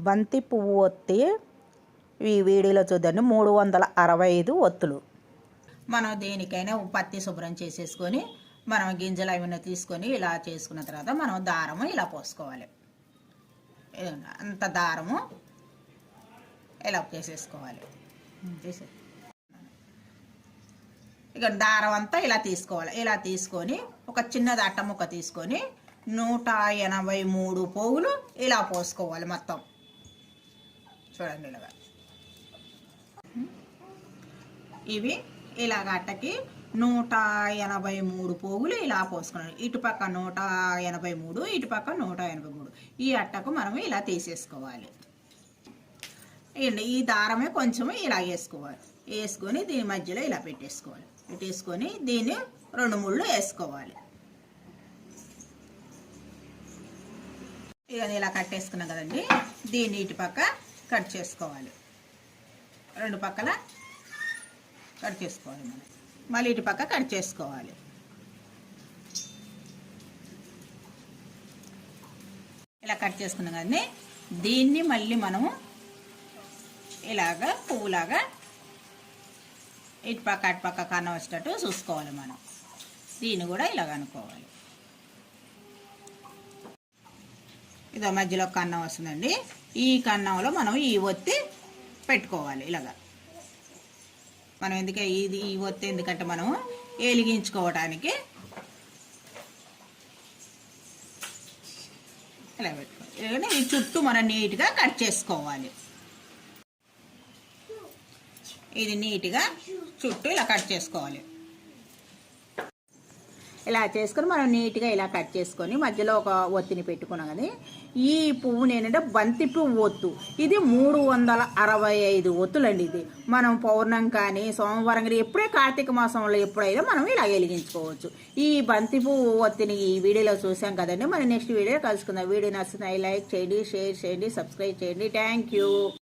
బంతి పువ్వు ఒత్తి ఈ వీడియోలో చూద్దండి 365 ఒత్తులు. మనం దేనికైనా పత్తి శుభ్రం చేసేసుకొని మనం గింజలు అవన్నీ తీసుకొని ఇలా చేసుకున్న తర్వాత మనం దారము ఇలా పోసుకోవాలి. అంత దారము ఇలా చేసేసుకోవాలి. ఇక దారం అంతా ఇలా తీసుకోవాలి. ఇలా తీసుకొని ఒక చిన్నది అట్ట ముక్క తీసుకొని 183 పోగులు ఇలా పోసుకోవాలి. మొత్తం చూడండి ఇలాగా. ఇవి ఇలాగ అట్టకి 183 పోగులు ఇలా పోసుకున్నాను. ఇటుపక్క 183, ఇటుపక్క 183. ఈ అట్టకు మనం ఇలా తీసేసుకోవాలి. ఈ దారమే కొంచెం ఇలా వేసుకోవాలి. వేసుకొని దీని మధ్యలో ఇలా పెట్టేసుకోవాలి. పెట్టేసుకొని దీన్ని 2 ముళ్ళు వేసుకోవాలి. ఇక ఇలా కట్టేసుకున్నాం కదండి. దీన్ని ఇటు పక్క కట్ చేసుకోవాలి. 2 పక్కల కట్ చేసుకోవాలి. మళ్ళీ ఇటు పక్క కట్ చేసుకోవాలి. ఇలా కట్ చేసుకున్నాం కదండి. దీన్ని మళ్ళీ మనము ఇలాగా పువ్వులాగా ఇటు పక్క అటు పక్క కన్నం వచ్చేటట్టు చూసుకోవాలి. మనం దీన్ని కూడా ఇలాగ అనుకోవాలి. ఇదో మధ్యలో కన్నం వస్తుందండి. ఈ కన్నంలో మనం ఈ ఒత్తి పెట్టుకోవాలి. ఇలాగా మనం ఈ ఒత్తి ఎందుకంటే మనం వెలిగించుకోవడానికి ఇలా పెట్టుకోవాలి. ఈ చుట్టూ మనం నీట్గా కట్ చేసుకోవాలి. ఇది నీట్గా చుట్టూ ఇలా కట్ చేసుకోవాలి. ఇలా చేసుకొని మనం నీట్గా ఇలా కట్ చేసుకొని మధ్యలో ఒక ఒత్తిని పెట్టుకున్నాం కదా. ఈ పువ్వు ఏంటంటే బంతి పువ్వు ఒత్తు. ఇది 365 ఒత్తులండి. ఇది మనం పౌర్ణం కానీ సోమవారం కానీ ఎప్పుడే కార్తీక మాసంలో ఎప్పుడైనా మనం ఇలా వెలిగించుకోవచ్చు. ఈ బంతి పువ్వు ఒత్తిని ఈ వీడియోలో చూసాం కదండి. మరి నెక్స్ట్ వీడియో కలుసుకుందాం. వీడియో నచ్చుతున్నాయి లైక్ చేయండి, షేర్ చేయండి, సబ్స్క్రైబ్ చేయండి. Thank you.